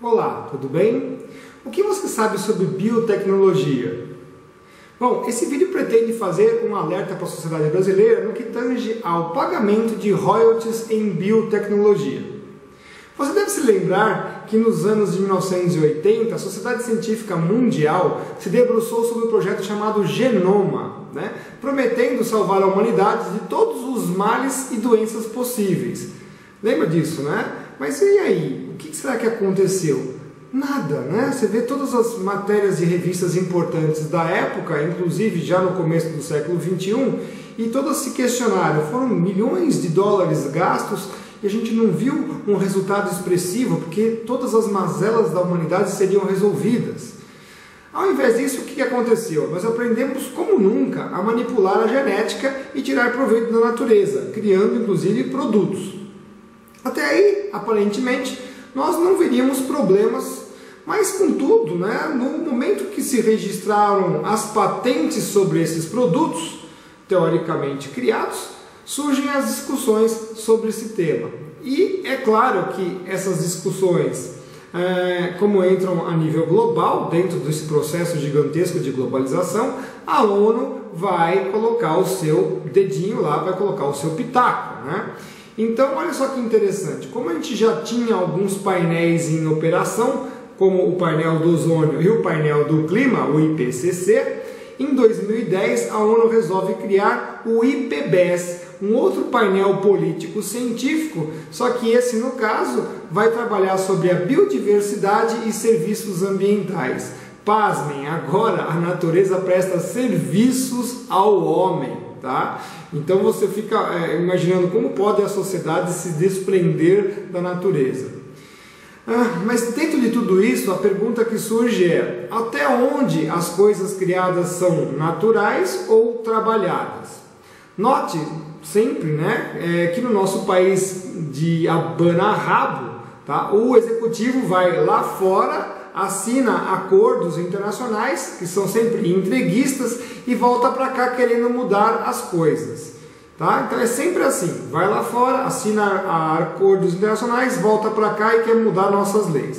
Olá, tudo bem? O que você sabe sobre biotecnologia? Bom, esse vídeo pretende fazer um alerta para a sociedade brasileira no que tange ao pagamento de royalties em biotecnologia. Você deve se lembrar que nos anos de 1980 a Sociedade Científica Mundial se debruçou sobre um projeto chamado Genoma, prometendo salvar a humanidade de todos os males e doenças possíveis. Lembra disso, né? Mas e aí? O que será que aconteceu? Nada, né? Você vê todas as matérias de revistas importantes da época, inclusive já no começo do século XXI, e todas se questionaram. Foram milhões de dólares gastos e a gente não viu um resultado expressivo, porque todas as mazelas da humanidade seriam resolvidas. Ao invés disso, o que aconteceu? Nós aprendemos, como nunca, a manipular a genética e tirar proveito da natureza, criando inclusive produtos. Até aí, aparentemente, nós não veríamos problemas, mas contudo, no momento que se registraram as patentes sobre esses produtos, teoricamente criados, surgem as discussões sobre esse tema. E é claro que essas discussões, como entram a nível global, dentro desse processo gigantesco de globalização, a ONU vai colocar o seu dedinho lá, vai colocar o seu pitaco, Então, olha só que interessante, como a gente já tinha alguns painéis em operação, como o painel do ozônio e o painel do clima, o IPCC, em 2010 a ONU resolve criar o IPBES, um outro painel político-científico, só que esse, no caso, vai trabalhar sobre a biodiversidade e serviços ambientais. Pasmem, agora a natureza presta serviços ao homem. Então você fica imaginando como pode a sociedade se desprender da natureza. Mas dentro de tudo isso, a pergunta que surge é: até onde as coisas criadas são naturais ou trabalhadas? Note sempre que no nosso país de abana a rabo, o executivo vai lá fora, assina acordos internacionais, que são sempre entreguistas, e volta para cá querendo mudar as coisas. Então é sempre assim, vai lá fora, assina acordos internacionais, volta para cá e quer mudar nossas leis.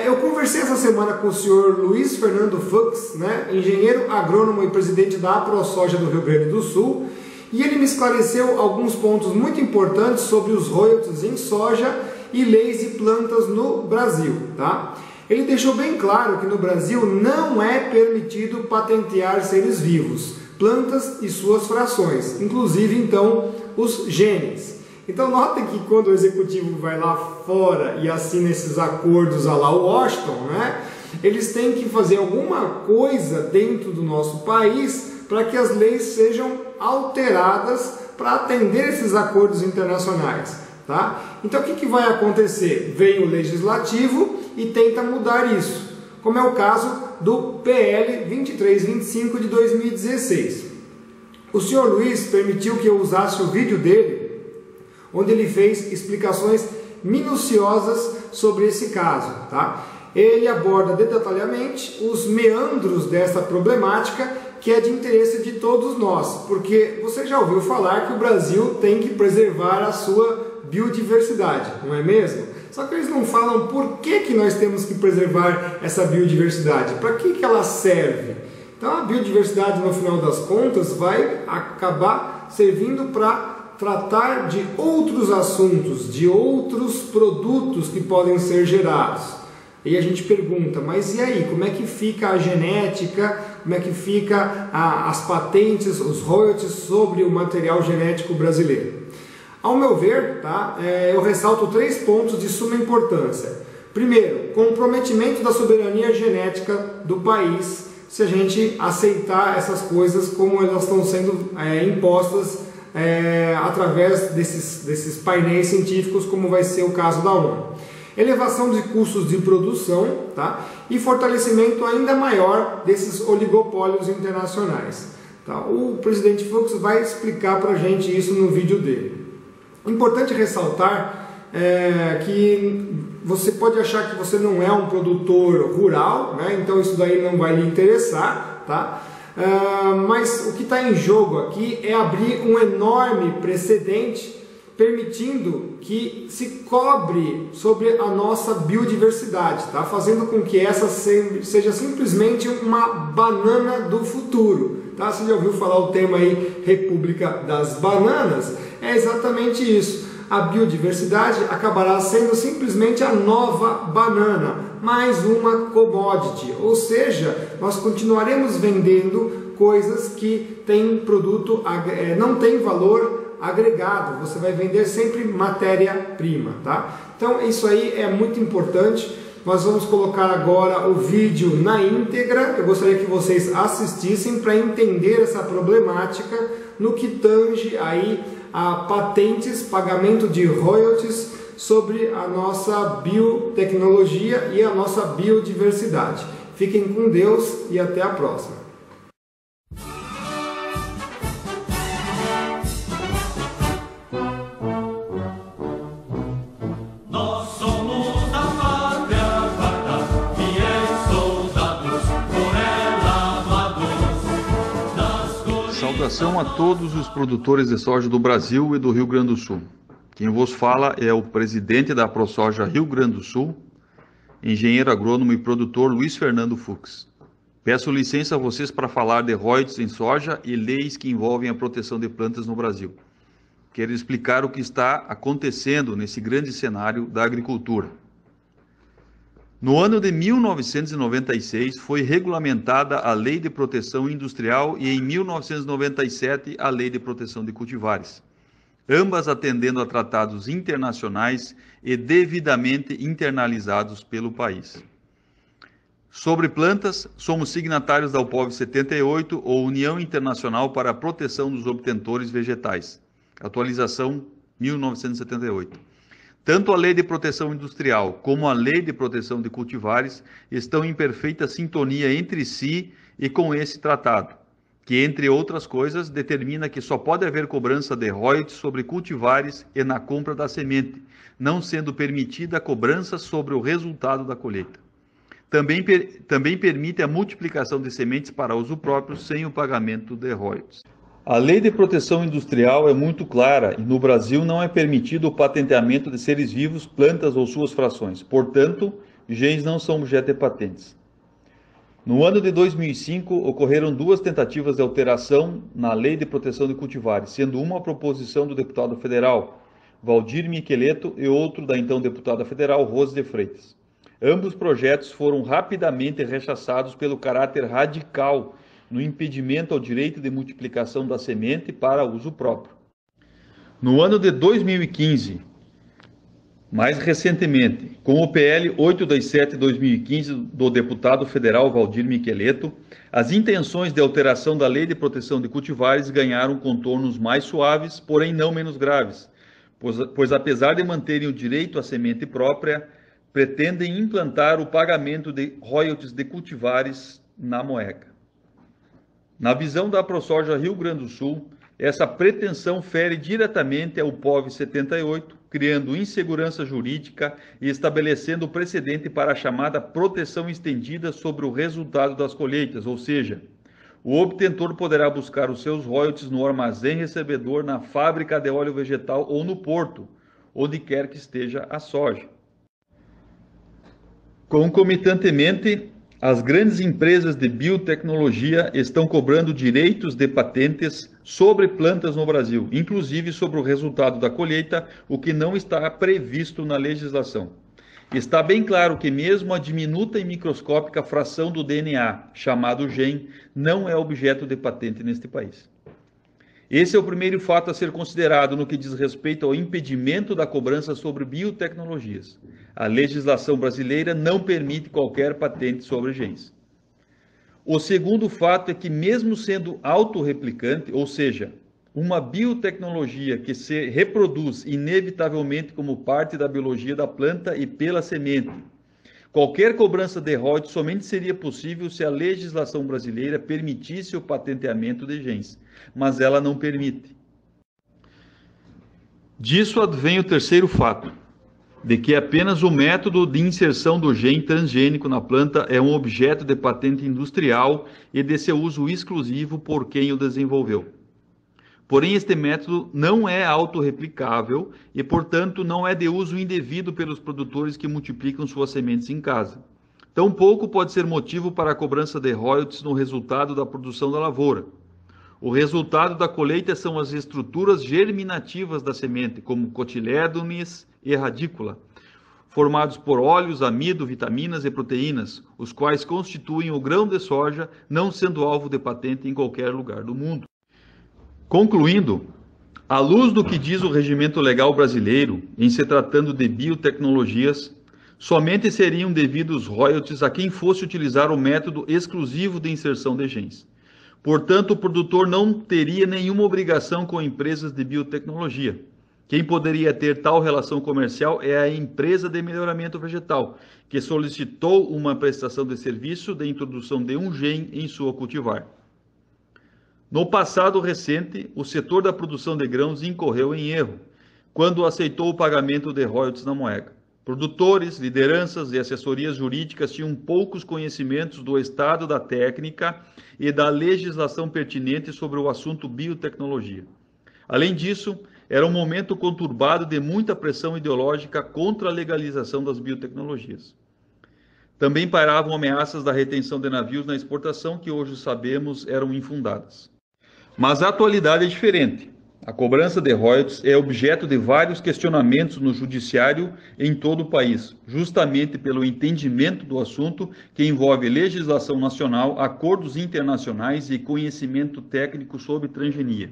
Eu conversei essa semana com o senhor Luiz Fernando Fux, engenheiro agrônomo e presidente da AproSoja do Rio Grande do Sul, e ele me esclareceu alguns pontos muito importantes sobre os royalties em soja e leis de plantas no Brasil. Ele deixou bem claro que no Brasil não é permitido patentear seres vivos, plantas e suas frações, inclusive então os genes. Então notem que quando o executivo vai lá fora e assina esses acordos a lá Washington, eles têm que fazer alguma coisa dentro do nosso país para que as leis sejam alteradas para atender esses acordos internacionais. Então o que vai acontecer? Vem o legislativo e tenta mudar isso, como é o caso do PL 2325 de 2016. O senhor Luiz permitiu que eu usasse o vídeo dele, onde ele fez explicações minuciosas sobre esse caso. Ele aborda detalhadamente os meandros dessa problemática, que é de interesse de todos nós, porque você já ouviu falar que o Brasil tem que preservar a sua biodiversidade, não é mesmo? Só que eles não falam por que nós temos que preservar essa biodiversidade, para que ela serve. Então a biodiversidade, no final das contas, vai acabar servindo para tratar de outros assuntos, de outros produtos que podem ser gerados. E a gente pergunta, mas e aí, como é que fica a genética, como é que fica as patentes, os royalties sobre o material genético brasileiro? Ao meu ver, eu ressalto 3 pontos de suma importância. Primeiro, comprometimento da soberania genética do país, se a gente aceitar essas coisas como elas estão sendo impostas através desses painéis científicos, como vai ser o caso da ONU. Elevação de custos de produção, e fortalecimento ainda maior desses oligopólios internacionais. O presidente Fux vai explicar para a gente isso no vídeo dele. Importante ressaltar que você pode achar que você não é um produtor rural, então isso daí não vai lhe interessar, mas o que está em jogo aqui é abrir um enorme precedente permitindo que se cobre sobre a nossa biodiversidade, tá? Fazendo com que essa seja simplesmente uma banana do futuro. Tá? Você já ouviu falar o tema aí, República das Bananas? É exatamente isso. A biodiversidade acabará sendo simplesmente a nova banana, mais uma commodity, ou seja, nós continuaremos vendendo coisas que têm produto, não tem valor agregado, você vai vender sempre matéria-prima, tá? Então isso aí é muito importante. Nós vamos colocar agora o vídeo na íntegra. Eu gostaria que vocês assistissem para entender essa problemática no que tange aí a patentes, pagamento de royalties sobre a nossa biotecnologia e a nossa biodiversidade. Fiquem com Deus e até a próxima. Saudação a todos os produtores de soja do Brasil e do Rio Grande do Sul. Quem vos fala é o presidente da ProSoja Rio Grande do Sul, engenheiro agrônomo e produtor Luiz Fernando Fux. Peço licença a vocês para falar de royalties em soja e leis que envolvem a proteção de plantas no Brasil. Quero explicar o que está acontecendo nesse grande cenário da agricultura. No ano de 1996 foi regulamentada a Lei de Proteção Industrial e em 1997 a Lei de Proteção de Cultivares, ambas atendendo a tratados internacionais e devidamente internalizados pelo país. Sobre plantas, somos signatários da UPOV 78, ou União Internacional para a Proteção dos Obtentores Vegetais, atualização 1978. Tanto a Lei de Proteção Industrial como a Lei de Proteção de Cultivares estão em perfeita sintonia entre si e com esse tratado, que, entre outras coisas, determina que só pode haver cobrança de royalties sobre cultivares e na compra da semente, não sendo permitida a cobrança sobre o resultado da colheita. Também permite a multiplicação de sementes para uso próprio sem o pagamento de royalties. A Lei de Proteção Industrial é muito clara e no Brasil não é permitido o patenteamento de seres vivos, plantas ou suas frações. Portanto, genes não são objeto de patentes. No ano de 2005, ocorreram duas tentativas de alteração na Lei de Proteção de Cultivares, sendo uma a proposição do deputado federal Valdir Miqueleto e outro da então deputada federal Rose de Freitas. Ambos projetos foram rapidamente rechaçados pelo caráter radical no impedimento ao direito de multiplicação da semente para uso próprio. No ano de 2015, mais recentemente, com o PL 827/2015 do deputado federal Valdir Miqueleto, as intenções de alteração da Lei de Proteção de Cultivares ganharam contornos mais suaves, porém não menos graves, pois apesar de manterem o direito à semente própria, pretendem implantar o pagamento de royalties de cultivares na moeca. Na visão da ProSoja Rio Grande do Sul, essa pretensão fere diretamente ao UPOV 78, criando insegurança jurídica e estabelecendo o precedente para a chamada proteção estendida sobre o resultado das colheitas, ou seja, o obtentor poderá buscar os seus royalties no armazém recebedor, na fábrica de óleo vegetal ou no porto, onde quer que esteja a soja. Concomitantemente, as grandes empresas de biotecnologia estão cobrando direitos de patentes sobre plantas no Brasil, inclusive sobre o resultado da colheita, o que não está previsto na legislação. Está bem claro que mesmo a diminuta e microscópica fração do DNA, chamado gene, não é objeto de patente neste país. Esse é o primeiro fato a ser considerado no que diz respeito ao impedimento da cobrança sobre biotecnologias. A legislação brasileira não permite qualquer patente sobre genes. O segundo fato é que, mesmo sendo autorreplicante, ou seja, uma biotecnologia que se reproduz inevitavelmente como parte da biologia da planta e pela semente, qualquer cobrança de royalties somente seria possível se a legislação brasileira permitisse o patenteamento de genes, mas ela não permite. Disso advém o terceiro fato, de que apenas o método de inserção do gene transgênico na planta é um objeto de patente industrial e de seu uso exclusivo por quem o desenvolveu. Porém, este método não é autorreplicável e, portanto, não é de uso indevido pelos produtores que multiplicam suas sementes em casa. Tampouco pode ser motivo para a cobrança de royalties no resultado da produção da lavoura. O resultado da colheita são as estruturas germinativas da semente, como cotilédones e radícula, formados por óleos, amido, vitaminas e proteínas, os quais constituem o grão de soja, não sendo alvo de patente em qualquer lugar do mundo. Concluindo, à luz do que diz o regimento legal brasileiro, em se tratando de biotecnologias, somente seriam devidos royalties a quem fosse utilizar o método exclusivo de inserção de genes. Portanto, o produtor não teria nenhuma obrigação com empresas de biotecnologia. Quem poderia ter tal relação comercial é a empresa de melhoramento vegetal, que solicitou uma prestação de serviço de introdução de um gene em sua cultivar. No passado recente, o setor da produção de grãos incorreu em erro, quando aceitou o pagamento de royalties na moeda. Produtores, lideranças e assessorias jurídicas tinham poucos conhecimentos do estado da técnica e da legislação pertinente sobre o assunto biotecnologia. Além disso, era um momento conturbado de muita pressão ideológica contra a legalização das biotecnologias. Também pairavam ameaças da retenção de navios na exportação, que hoje sabemos eram infundadas. Mas a atualidade é diferente. A cobrança de royalties é objeto de vários questionamentos no judiciário em todo o país, justamente pelo entendimento do assunto que envolve legislação nacional, acordos internacionais e conhecimento técnico sobre transgenia.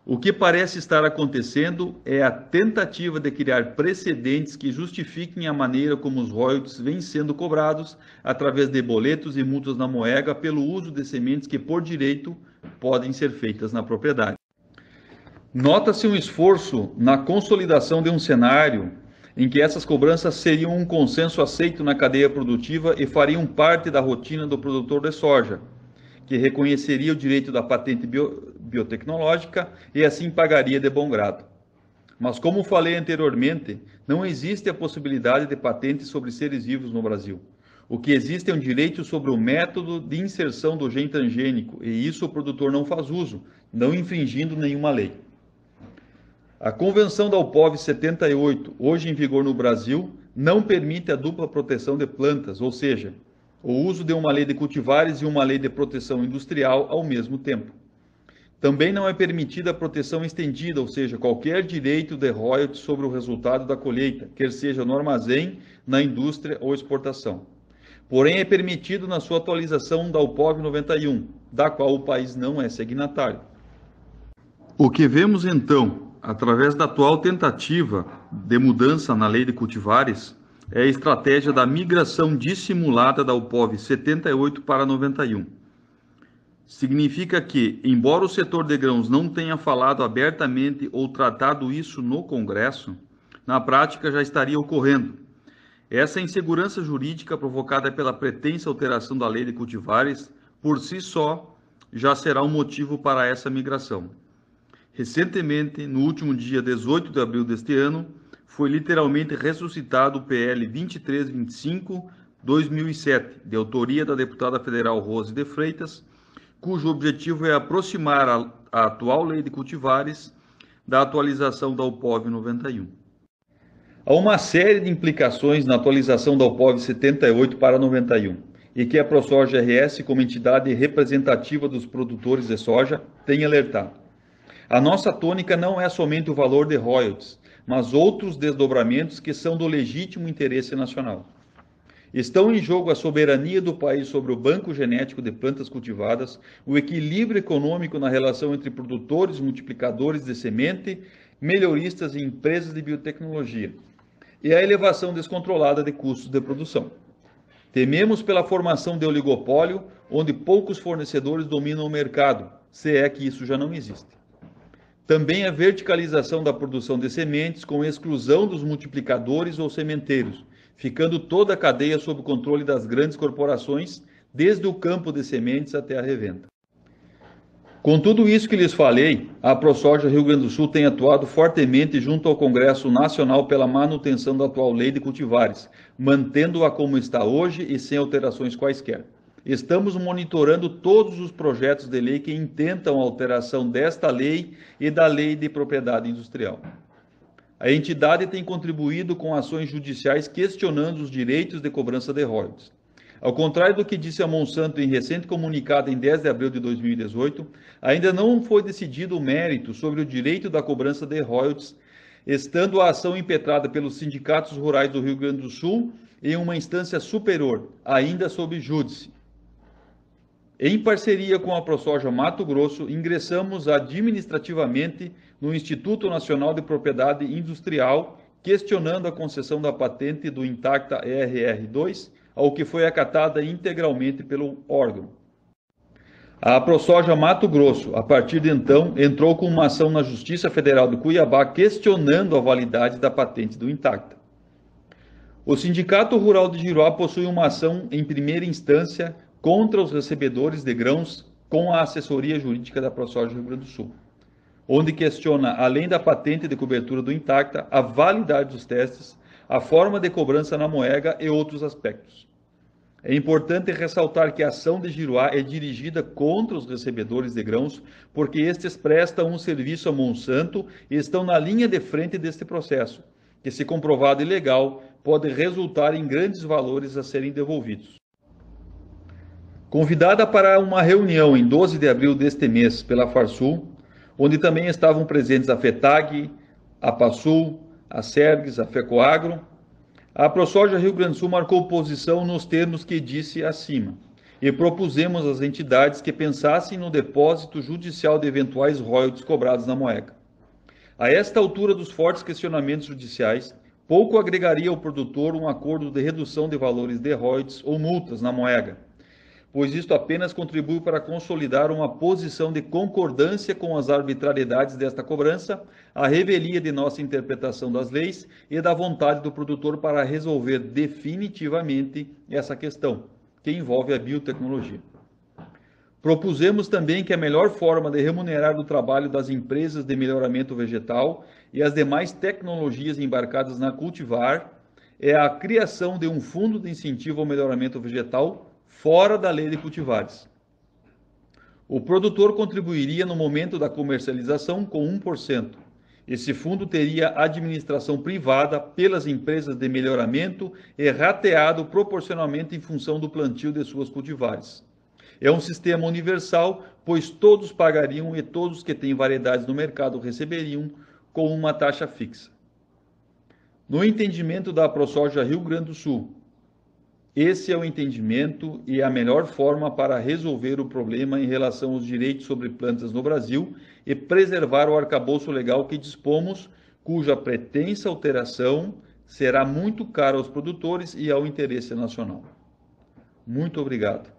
O que parece estar acontecendo é a tentativa de criar precedentes que justifiquem a maneira como os royalties vêm sendo cobrados através de boletos e multas na moeda pelo uso de sementes que, por direito, podem ser feitas na propriedade. Nota-se um esforço na consolidação de um cenário em que essas cobranças seriam um consenso aceito na cadeia produtiva e fariam parte da rotina do produtor de soja, que reconheceria o direito da patente biotecnológica e assim pagaria de bom grado. Mas, como falei anteriormente, não existe a possibilidade de patente sobre seres vivos no Brasil. O que existe é um direito sobre o método de inserção do gene transgênico, e isso o produtor não faz uso, não infringindo nenhuma lei. A Convenção da UPOV 78, hoje em vigor no Brasil, não permite a dupla proteção de plantas, ou seja, o uso de uma lei de cultivares e uma lei de proteção industrial ao mesmo tempo. Também não é permitida a proteção estendida, ou seja, qualquer direito de royalties sobre o resultado da colheita, quer seja no armazém, na indústria ou exportação. Porém, é permitido na sua atualização da UPOV 91, da qual o país não é signatário. O que vemos então, através da atual tentativa de mudança na lei de cultivares, é a estratégia da migração dissimulada da UPOV 78 para 91. Significa que, embora o setor de grãos não tenha falado abertamente ou tratado isso no Congresso, na prática já estaria ocorrendo. Essa insegurança jurídica provocada pela pretensa alteração da lei de cultivares, por si só, já será um motivo para essa migração. Recentemente, no último dia 18 de abril deste ano, foi literalmente ressuscitado o PL 2325/2007, de autoria da deputada federal Rose de Freitas, cujo objetivo é aproximar a atual lei de cultivares da atualização da UPOV 91. Há uma série de implicações na atualização da UPOV 78 para 91, e que a ProSoja RS, como entidade representativa dos produtores de soja, tem alertado. A nossa tônica não é somente o valor de royalties, mas outros desdobramentos que são do legítimo interesse nacional. Estão em jogo a soberania do país sobre o banco genético de plantas cultivadas, o equilíbrio econômico na relação entre produtores, multiplicadores de semente, melhoristas e empresas de biotecnologia, e a elevação descontrolada de custos de produção. Tememos pela formação de oligopólio, onde poucos fornecedores dominam o mercado, se é que isso já não existe. Também a verticalização da produção de sementes com exclusão dos multiplicadores ou sementeiros, ficando toda a cadeia sob o controle das grandes corporações, desde o campo de sementes até a revenda. Com tudo isso que lhes falei, a ProSoja Rio Grande do Sul tem atuado fortemente junto ao Congresso Nacional pela manutenção da atual lei de cultivares, mantendo-a como está hoje e sem alterações quaisquer. estamos monitorando todos os projetos de lei que intentam a alteração desta lei e da Lei de Propriedade Industrial. A entidade tem contribuído com ações judiciais questionando os direitos de cobrança de royalties. Ao contrário do que disse a Monsanto em recente comunicado em 10 de abril de 2018, ainda não foi decidido o mérito sobre o direito da cobrança de royalties, estando a ação impetrada pelos sindicatos rurais do Rio Grande do Sul em uma instância superior, ainda sob júdice. Em parceria com a ProSoja Mato Grosso, ingressamos administrativamente no Instituto Nacional de Propriedade Industrial, questionando a concessão da patente do Intacta RR2, ao que foi acatada integralmente pelo órgão. A ProSoja Mato Grosso, a partir de então, entrou com uma ação na Justiça Federal de Cuiabá questionando a validade da patente do Intacta. O Sindicato Rural de Giruá possui uma ação em primeira instância contra os recebedores de grãos com a assessoria jurídica da ProSoja Rio Grande do Sul, onde questiona, além da patente de cobertura do Intacta, a validade dos testes, a forma de cobrança na Moega e outros aspectos. É importante ressaltar que a ação de Giruá é dirigida contra os recebedores de grãos, porque estes prestam um serviço a Monsanto e estão na linha de frente deste processo, que, se comprovado ilegal, pode resultar em grandes valores a serem devolvidos. Convidada para uma reunião em 12 de abril deste mês pela Farsul, onde também estavam presentes a FETAG, a PASUL, a SERGS, a FECOAGRO, a ProSoja Rio Grande do Sul marcou posição nos termos que disse acima e propusemos às entidades que pensassem no depósito judicial de eventuais royalties cobrados na Moega. A esta altura dos fortes questionamentos judiciais, pouco agregaria ao produtor um acordo de redução de valores de royalties ou multas na Moega, pois isto apenas contribui para consolidar uma posição de concordância com as arbitrariedades desta cobrança, a revelia de nossa interpretação das leis e da vontade do produtor para resolver definitivamente essa questão, que envolve a biotecnologia. Propusemos também que a melhor forma de remunerar o trabalho das empresas de melhoramento vegetal e as demais tecnologias embarcadas na cultivar é a criação de um fundo de incentivo ao melhoramento vegetal fora da lei de cultivares. O produtor contribuiria no momento da comercialização com 1%. Esse fundo teria administração privada pelas empresas de melhoramento e rateado proporcionalmente em função do plantio de suas cultivares. É um sistema universal, pois todos pagariam e todos que têm variedades no mercado receberiam com uma taxa fixa. No entendimento da ProSoja Rio Grande do Sul, esse é o entendimento e a melhor forma para resolver o problema em relação aos direitos sobre plantas no Brasil e preservar o arcabouço legal que dispomos, cuja pretensa alteração será muito cara aos produtores e ao interesse nacional. Muito obrigado.